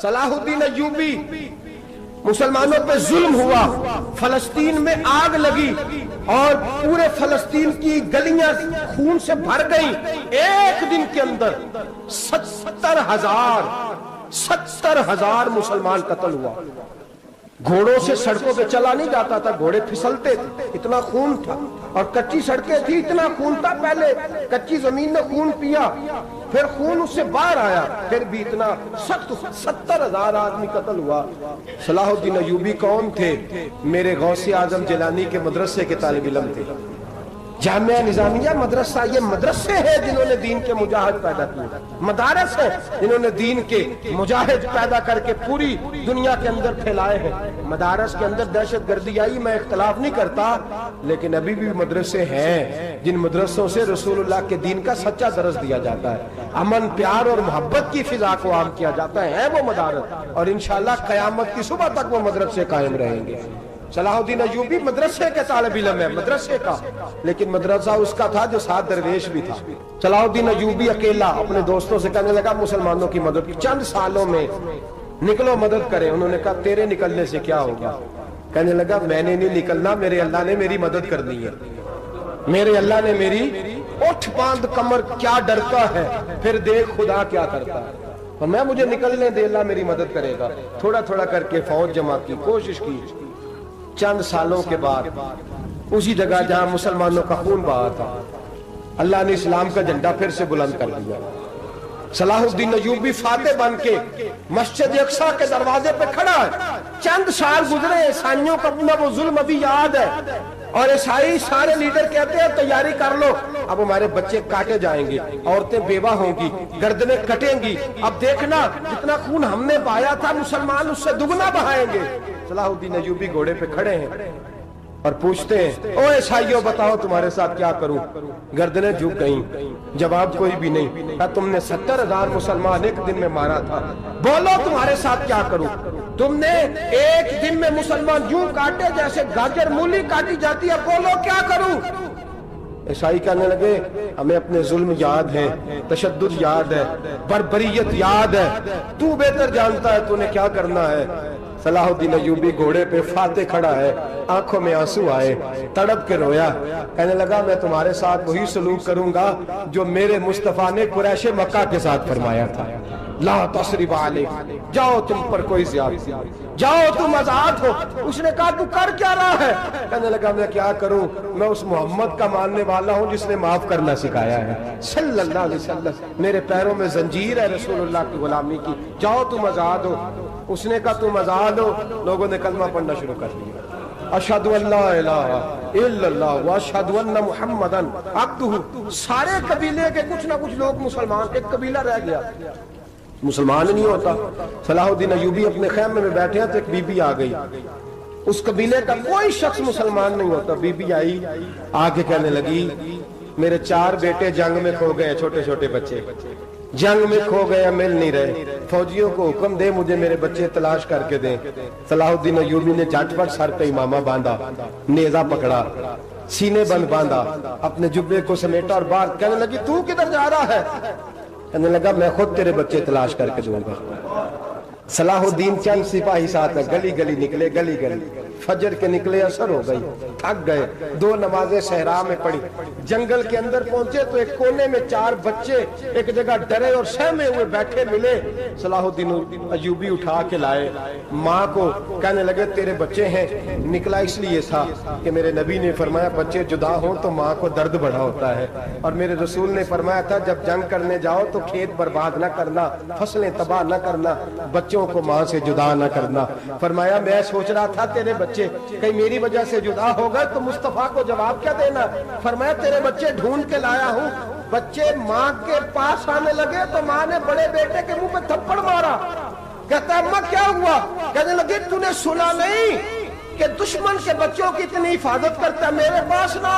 صلاح الدین ایوبی، مسلمانوں پہ ظلم ہوا، فلسطین میں آگ لگی اور پورے فلسطین کی گلیاں خون سے بھر گئیں۔ ایک دن کے اندر 70,000 مسلمان قتل ہوا۔ گھوڑوں سے سڑکوں پہ چلا نہیں جاتا تھا، گھوڑے پھسلتے تھے، اتنا خون تھا، اور کچی سڑکیں تھی، اتنا خون تھا۔ پہلے کچی زمین نے خون پیا، پھر خون اس سے باہر آیا، پھر بھی اتنا 70,000 آدمی قتل ہوا۔ صلاح الدین ایوبی کون تھے؟ میرے غوث اعظم جیلانی کے مدرسے کے طالب علم تھے۔ جامعہ نظامیہ مدرسہ، یہ مدرسے ہیں جنہوں نے دین کے مجاہد پیدا کیے، مدارس ہیں جنہوں نے دین کے مجاہد پیدا کر کے پوری دنیا کے اندر پھیلائے ہیں۔ مدارس کے اندر دہشت گردی آئی، میں اختلاف نہیں کرتا، لیکن ابھی بھی مدرسے ہیں جن مدرسوں سے رسول اللہ کے دین کا سچا درس دیا جاتا ہے، امن، پیار اور محبت کی فضا کو عام کیا جاتا ہے وہ مدارس، اور انشاءاللہ قیامت کی صبح تک وہ مدرسے قائم رہیں گے۔ صلاح الدین ایوبی مدرسے کے طالب علم ہے، مدرسے کا، لیکن مدرسہ اس کا تھا جو ساتھ درویش بھی تھا۔ صلاح الدین ایوبی اکیلا اپنے دوستوں سے کہنے لگا مسلمانوں کی مدد، چند سالوں میں نکلو مدد کریں۔ انہوں نے کہا تیرے نکلنے سے کیا ہوگا؟ کہنے لگا میں نے نہیں نکلنا، میرے اللہ نے میری مدد کرنی ہے، میرے اللہ نے میری اٹھ باندھ کمر کیا ڈرتا ہے، پھر دیکھ خدا کیا کرتا ہے، اور میں مجھے نکلنے دے، اللہ میری مدد کرے گا۔ تھوڑا تھوڑا کر کے فوج جمع کی، کوشش کی۔ چند سالوں کے بعد اسی جگہ جہاں مسلمانوں کا خون بہا تھا، اللہ نے اسلام کا جھنڈا پھر سے بلند کر دیا۔ صلاح الدین ایوبی فاتح بن کے مسجد اقصی کے دروازے پہ کھڑا ہے۔ چند سال گزرے، عیسائیوں کا اپنا وہ ظلم ابھی یاد ہے، اور عیسائی سارے لیڈر کہتے ہیں تیاری کر لو، اب ہمارے بچے کاٹے جائیں گے، عورتیں بیوہ ہوں گی، گردنیں کٹیں گی، اب دیکھنا جتنا خون ہم نے بہایا تھا مسلمان اس سے دگنا بہائیں گے۔ صلاح الدین ایوبی گھوڑے پہ کھڑے ہیں اور پوچھتے ہیں او عیسائیوں بتاؤ تمہارے ساتھ کیا کروں؟ گردنیں جھک گئیں، جواب کوئی بھی نہیں۔ کہا تم نے 70,000 مسلمان ایک دن میں مارا تھا، بولو تمہارے ساتھ کیا کروں؟ تم نے ایک دن میں مسلمان یوں کاٹے جیسے گاجر مولی کاٹی جاتی ہے، بولو کیا کروں؟ عیسائی کہنے لگے ہمیں اپنے ظلم یاد ہے، تشدد یاد ہے، بربریت یاد ہے، تو بہتر جانتا ہے تو نے کیا کرنا ہے۔ صلاح الدین ایوبی گھوڑے پہ فاتح کھڑا ہے، آنکھوں میں آنسو آئے، تڑپ کے رویا، کہنے لگا میں تمہارے ساتھ وہی سلوک کروں گا جو میرے مصطفیٰ نے قریش مکہ کے ساتھ فرمایا تھا، لا تصریب علیک، جاؤ تم پر کوئی زیادتی، جاؤ تم آزاد ہو۔ اس نے کہا تو کر کیا رہا ہے؟ کہنے لگا میں کیا کروں، میں اس محمد کا ماننے والا ہوں جس نے معاف کرنا سکھایا ہے صلی اللہ علیہ وسلم، میرے پیروں میں زنجیر ہے رسول اللہ کی غلامی کی، جاؤ تم آزاد ہو۔ اس نے کہا تم آزاد ہو، لوگوں نے کلمہ پڑھنا شروع کر دیا، اشہد ان لا الہ الا اللہ واشہد ان محمدن عبدہ۔ سارے قبیلے کے کچھ نہ کچھ لوگ مسلمان، ایک قبیلہ رہ گیا مسلمان نہیں ہوتا۔ صلاح الدین ایوبی اپنے خیمے میں بیٹھے ہیں تو ایک بی بی آ گئی، اس قبیلے کا کوئی شخص مسلمان نہیں ہوتا۔ بی بی آئی، آگے کہنے لگی میرے 4 بیٹے جنگ میں کھو گئے، چھوٹے چھوٹے بچے جنگ میں کھو گئے، مل نہیں رہے، فوجیوں کو حکم دے مجھے میرے بچے تلاش کر کے دیں۔ صلاح الدین ایوبی نے جھٹ پٹ سر پہ امامہ باندھا، نیزہ پکڑا، سینے بند باندھا، اپنے جبے کو سمیٹا اور باہر کہنے لگی تو کدھر جا رہا ہے؟ کہنے لگا میں خود تیرے بچے تلاش کر کے دوں گا۔ صلاح الدین چند سپاہی ساتھ ہے، گلی گلی نکلے، گلی گلی، فجر کے نکلے، اثر ہو گئی، تھک گئے، 2 نمازیں صحرا میں پڑھی، جنگل کے اندر پہنچے تو ایک کونے میں 4 بچے ایک جگہ ڈرے اور سہمے ہوئے بیٹھے ملے۔ صلاح الدین ایوبی اٹھا کے لائے، ماں کو کہنے لگے تیرے بچے ہیں، نکلا اس لیے تھا کہ میرے نبی نے فرمایا بچے جدا ہوں تو ماں کو درد بڑا ہوتا ہے، اور میرے رسول نے فرمایا تھا جب جنگ کرنے جاؤ تو کھیت برباد نہ کرنا، فصلیں تباہ نہ کرنا، بچوں کو ماں سے جدا نہ کرنا۔ فرمایا میں سوچ رہا تھا تیرے بچے کہیں میری وجہ سے جدا ہو گئے تو مصطفیٰ کو جواب کیا دینا؟ فرمایا تیرے بچے ڈھونڈ کے لایا ہوں۔ بچے ماں کے پاس آنے لگے تو ماں نے بڑے بیٹے کے منہ پہ تھپڑ مارا، کہتا اماں کیا ہوا؟ کہنے لگے تو نے سنا نہیں کہ دشمن کے بچوں کی اتنی حفاظت کرتا ہے، میرے پاس نہ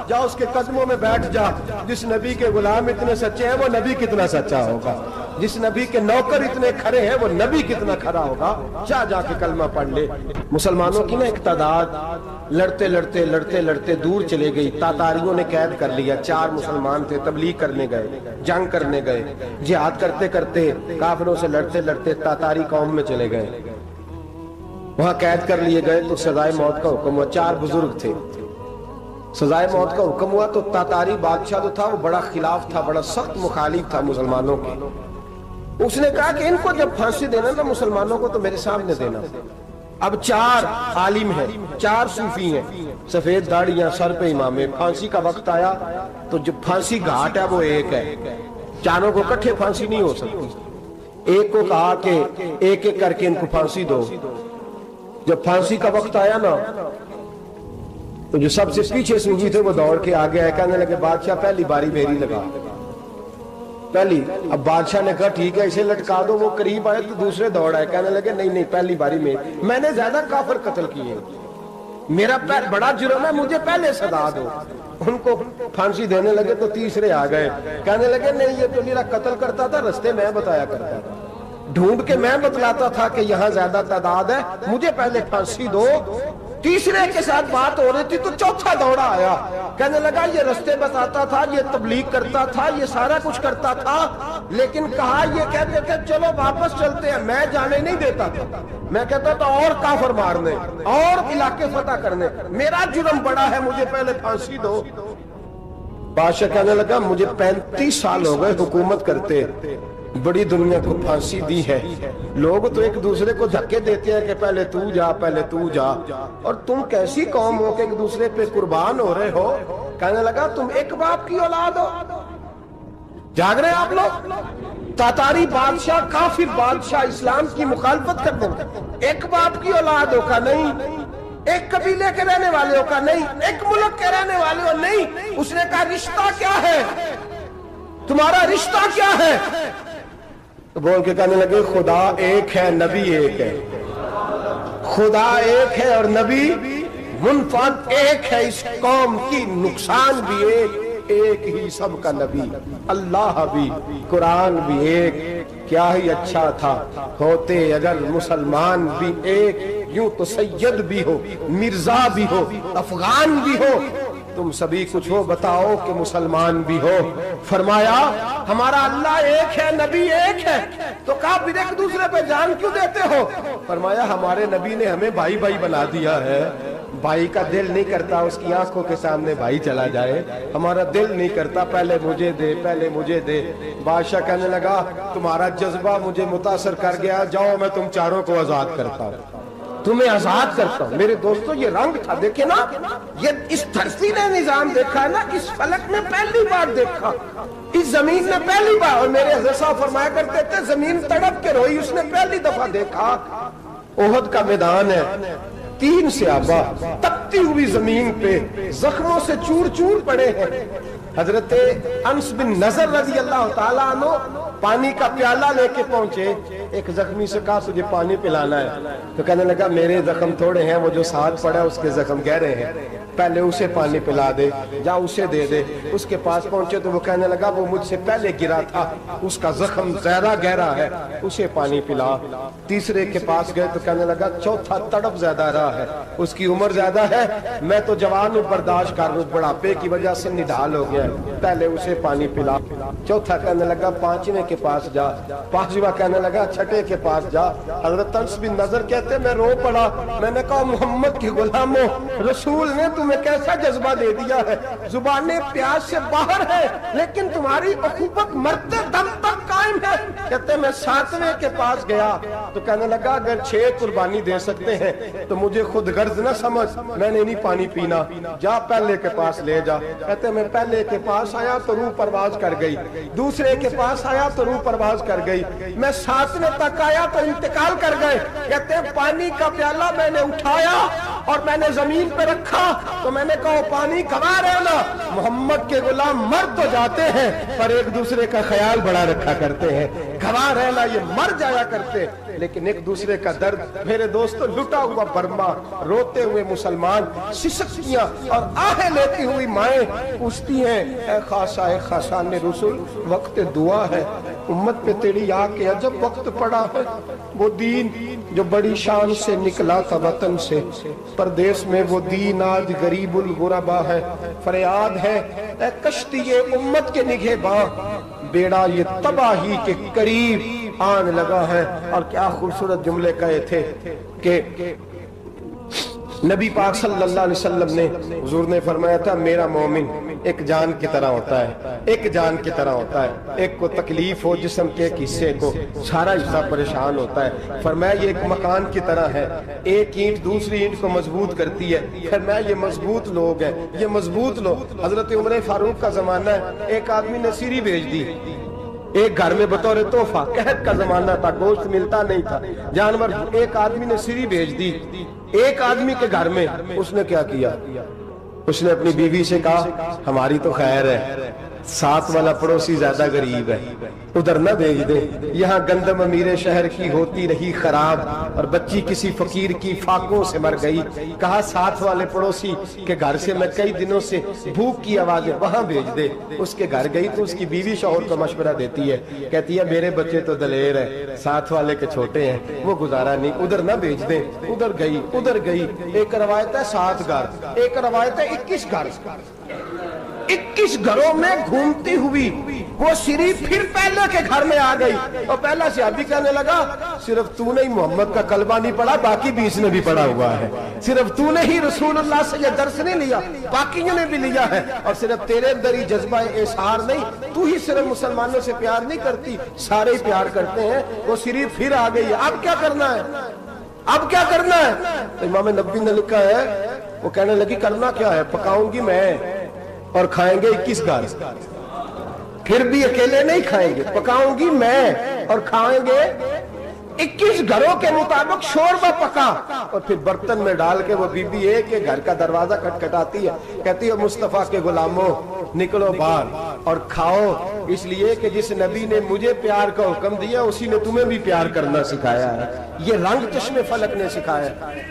جا، اس کے قدموں میں بیٹھ جا، جس نبی کے غلام اتنے سچے ہیں وہ نبی کتنا سچا ہوگا۔ جس نبی کے نوکر اتنے کھڑے ہیں وہ نبی کتنا کھڑا ہوگا؟ جا کے کلمہ پڑھ لے۔ مسلمانوں کی نا ایک تعداد لڑتے لڑتے دور چلے گئی، تاتاریوں نے قید کر لیا۔ 4 مسلمان تھے، تبلیغ کرنے گئے، جنگ کرنے گئے، جہاد کرتے کرتے کافروں سے لڑتے تاتاری قوم میں چلے گئے، وہاں قید کر لیے گئے تو سزائے موت کا حکم ہوا۔ 4 بزرگ تھے، سزائے موت کا حکم ہوا تو تاتاری بادشاہ جو تھا وہ بڑا خلاف تھا، بڑا سخت مخالف تھا مسلمانوں کے۔ اس نے کہا کہ ان کو جب پھانسی دینا نا مسلمانوں کو تو میرے سامنے دینا۔ اب 4 عالم ہیں، 4 صوفی ہیں، سفید داڑیاں، سر پہ امامے۔ پھانسی کا وقت آیا تو جو پھانسی گھاٹ ہے وہ ایک ہے، چاروں کو کٹھے پھانسی نہیں ہو سکتی۔ ایک کو کہا کہ ایک ایک کر کے ان کو پھانسی دو۔ جب پھانسی کا وقت آیا نا تو جو سب سے پیچھے صوفی تھے وہ دوڑ کے آگے آئے، کہنے لگے بادشاہ پہلی باری میری لگا پہلی۔ اب بادشاہ نے کہا ٹھیک ہے اسے لٹکا دو۔ وہ قریب آئے تو دوسرے دوڑ آئے، کہنے لگے نہیں پہلی باری میں نے زیادہ کافر قتل کیے، میرا بڑا جرم ہے، مجھے پہلے سزا دو۔ ان کو پھانسی دینے لگے تو تیسرے آ گئے، کہنے لگے نہیں یہ تو میرا قتل کرتا تھا، رستے میں بتایا کرتا تھا، ڈھونڈ کے میں بتلاتا تھا کہ یہاں زیادہ تعداد ہے، مجھے پہلے پھانسی دو۔ تیسرے کے ساتھ بات ہو رہی تھی تو چوتھا دوڑا آیا، کہنے لگا یہ رستے بتاتا تھا، یہ تبلیغ کرتا تھا، یہ سارا کچھ کرتا تھا، لیکن کہا یہ کہتے تھے چلو واپس چلتے ہیں، میں جانے نہیں دیتا تھا، میں کہتا تھا اور کافر مارنے اور علاقے فتح کرنے، میرا جرم بڑا ہے، مجھے پہلے پھانسی دو۔ بادشاہ کہنے لگا مجھے 35 سال ہو گئے حکومت کرتے، بڑی دنیا کو پھانسی دی ہے، لوگ تو ایک دوسرے کو دھکے دیتے ہیں کہ پہلے تو جا پہلے تو جا، اور تم کیسی قوم ہو کہ ایک دوسرے پہ قربان ہو رہے ہو؟ کہنے لگا تم ایک باپ کی اولاد ہو، جاگ رہے آپ لوگ؟ تاتاری بادشاہ، کافر بادشاہ، اسلام کی مخالفت کر دیں، ایک باپ کی اولاد ہو کا نہیں، ایک قبیلے کے رہنے والے ہو کا نہیں، ایک ملک کے رہنے والے ہو نہیں۔ اس نے کہا رشتہ کیا ہے تمہارا، رشتہ کیا ہے؟ تو بول کے کہنے لگے خدا ایک ہے، نبی ایک ہے، خدا ایک ہے اور نبی منفرد ایک ہے، اس قوم کی نقصان بھی ایک ہی سب کا نبی، اللہ بھی، قرآن بھی ایک، کیا ہی اچھا تھا ہوتے اگر مسلمان بھی ایک، یوں تو سید بھی ہو، مرزا بھی ہو، افغان بھی ہو، تم سبھی کچھ ہو، بتاؤ کہ مسلمان بھی ہو۔ فرمایا ہمارا اللہ ایک ہے، نبی ایک ہے، تو کہا پھر ایک دوسرے پہ جان کیوں دیتے ہو؟ فرمایا ہمارے نبی نے ہمیں بھائی بھائی بنا دیا ہے، بھائی کا دل نہیں کرتا اس کی آنکھوں کے سامنے بھائی چلا جائے، ہمارا دل نہیں کرتا پہلے مجھے دے پہلے مجھے دے۔ بادشاہ کہنے لگا تمہارا جذبہ مجھے متاثر کر گیا، جاؤ میں تم چاروں کو آزاد کرتا ہوں، تمہیں آزاد کرتا ہوں۔ میرے دوستو یہ رنگ تھا، دیکھیں نا، یہ اس دھرتی نے نظام دیکھا ہے نا، اس فلک میں پہلی بار دیکھا، اس زمین نے پہلی بار، اور میرے حضرت صاحب فرمایا کرتے تھے زمین تڑپ کے روئی، اس نے پہلی دفعہ دیکھا۔ احد کا میدان ہے، 3 صحابہ تپتی ہوئی زمین پہ زخموں سے چور چور پڑے ہیں۔ حضرت انس بن نضر رضی اللہ تعالیٰ عنہ پانی کا پیالہ لے کے پہنچے، ایک زخمی سے کہا تجھے پانی پلانا ہے، تو کہنے لگا میرے زخم تھوڑے ہیں، وہ جو ساتھ پڑا اس کے زخم گہرے ہیں، پہلے اسے پانی پلا دے، جا اسے دے دے۔ اس کے پاس پہنچے تو وہ کہنے لگا وہ مجھ سے پہلے گرا تھا، اس کا زخم زیادہ گہرا ہے، اسے پانی پلا۔ تیسرے کے پاس گئے تو کہنے لگا چوتھا تڑپ زیادہ رہا ہے، اس کی عمر زیادہ ہے، میں تو جوان ہوں برداشت کر لوں، بڑھاپے کی وجہ سے نڈھال ہو گیا ہے، پہلے اسے پانی پلا۔ چوتھا کہنے لگا 5ویں کے پاس جا، 5واں کہنے لگا 6 کے پاس جا۔ حضرت انس بن نضر کہتے میں رو پڑا، میں نے کہا محمد کے غلاموں، رسول نے تمہیں کیسا جذبہ دے دیا ہے، زبانیں پیاس سے باہر ہے لیکن تمہاری اخوت مرتے دم تک قائم ہے۔ کہتے میں 7ویں کے پاس گیا تو کہنے لگا اگر 6 قربانی دے سکتے ہیں تو مجھے خود غرض نہ سمجھ، میں نے نہیں پانی پینا، جا پہلے کے پاس لے جا۔ کہتے میں پہلے کے پاس آیا تو روح پرواز کر گئی، دوسرے کے پاس آیا تو روح پرواز کر گئی، میں 7ویں تک آیا تو انتقال کر گئے۔ کہتے ہیں پانی کا پیالہ میں نے اٹھایا اور میں نے زمین پہ رکھا تو میں نے کہا پانی کھوا رہنا، محمد کے غلام مر تو جاتے ہیں پر ایک دوسرے کا خیال بڑا رکھا کرتے ہیں، گھوا رہنا یہ مر جایا کرتے لیکن ایک دوسرے کا درد۔ میرے دوستو لٹا ہوا برما، روتے ہوئے مسلمان، سسکیاں اور آہیں لیتی ہوئی مائیں پوچھتی ہیں اے خاصا اے خاصان رسول، وقت دعا ہے، امت پہ تیری آ کے عجب وقت پڑا ہے، وہ دین جو بڑی شان سے نکلا تھا وطن سے، پردیس میں وہ دین آج غریب الغربا ہے۔ فریاد ہے اے کشتی امت کے نگہباں، بیڑا یہ تباہی کے قریب آن لگا ہے۔ اور کیا خوبصورت جملے کہے تھے کہ نبی پاک صلی اللہ علیہ وسلم نے، حضور نے فرمایا تھا میرا مومن ایک جان کی طرح ہوتا ہے، ایک جان کی طرح ہوتا ہے، ایک کو تکلیف ہو جسم کے ایک حصے کو، سارا حصہ پریشان ہوتا ہے۔ فرمایا یہ ایک مکان کی طرح ہے، ایک اینٹ دوسری اینٹ کو مضبوط کرتی ہے۔ فرمایا یہ مضبوط لوگ ہیں، یہ مضبوط لوگ۔ حضرت عمر فاروق کا زمانہ ہے، ایک آدمی نے سیری بھیج دی ایک گھر میں بطور تحفہ، قحط کا زمانہ تھا، گوشت ملتا نہیں تھا، جانور، ایک آدمی نے سیری بھیج دی ایک آدمی کے گھر میں۔ اس نے کیا کیا؟ اس نے اپنی بیوی سے کہا ہماری تو خیر ہے، ساتھ والا پڑوسی زیادہ غریب ہے، ادھر نہ بھیج دیں، یہاں گندم امیر شہر کی ہوتی رہی خراب اور بچی کسی فقیر کی فاقوں سے مر گئی۔ کہا ساتھ والے پڑوسی کے گھر سے میں کئی دنوں سے بھوک کی آوازیں، وہاں بھیج دے۔ اس کے گھر گئی تو اس کی بیوی شوہر کو مشورہ دیتی ہے، کہتی ہے میرے بچے تو دلیر ہیں، ساتھ والے کے چھوٹے ہیں، وہ گزارا نہیں، ادھر نہ بھیج دیں۔ ادھر گئی۔ ایک روایت ہے 7 گھر، ایک روایت ہے 21 گھر۔ 21 گھروں میں گھومتی ہوئی وہ سری پھر پہلے کے گھر میں آ گئی، اور پہلا صحابی کہنے لگا صرف تو نے ہی محمد کا کلمہ نہیں پڑھا، باقی 20 نے بھی پڑھا ہوا ہے، صرف تو نے ہی رسول اللہ سے یہ درس نہیں لیا، باقیوں نے بھی لیا ہے، اور صرف تیرے اندر ہی جذبہ اظہار نہیں، تو ہی صرف مسلمانوں سے پیار نہیں کرتی، سارے ہی پیار کرتے ہیں۔ وہ سری پھر آ گئی ہے، اب کیا کرنا ہے؟ اب کیا کرنا ہے؟ امام نبوی نے لکھا ہے، وہ کہنے لگی کرنا کیا ہے؟ پکاؤں گی میں اور کھائیں گے 21 گھر، پھر بھی اکیلے نہیں کھائیں گے، پکاؤں گی میں اور کھائیں گے 21 گھروں کے مطابق شوربہ پکا، اور پھر برتن میں ڈال کے وہ بی بی ایک گھر کا دروازہ کھٹکھٹاتی ہے، کہتی ہے مصطفیٰ کے غلاموں نکلو باہر اور کھاؤ، اس لیے کہ جس نبی نے مجھے پیار کا حکم دیا اسی نے تمہیں بھی پیار کرنا سکھایا ہے، یہ رنگ چشم فلک نے سکھایا ہے۔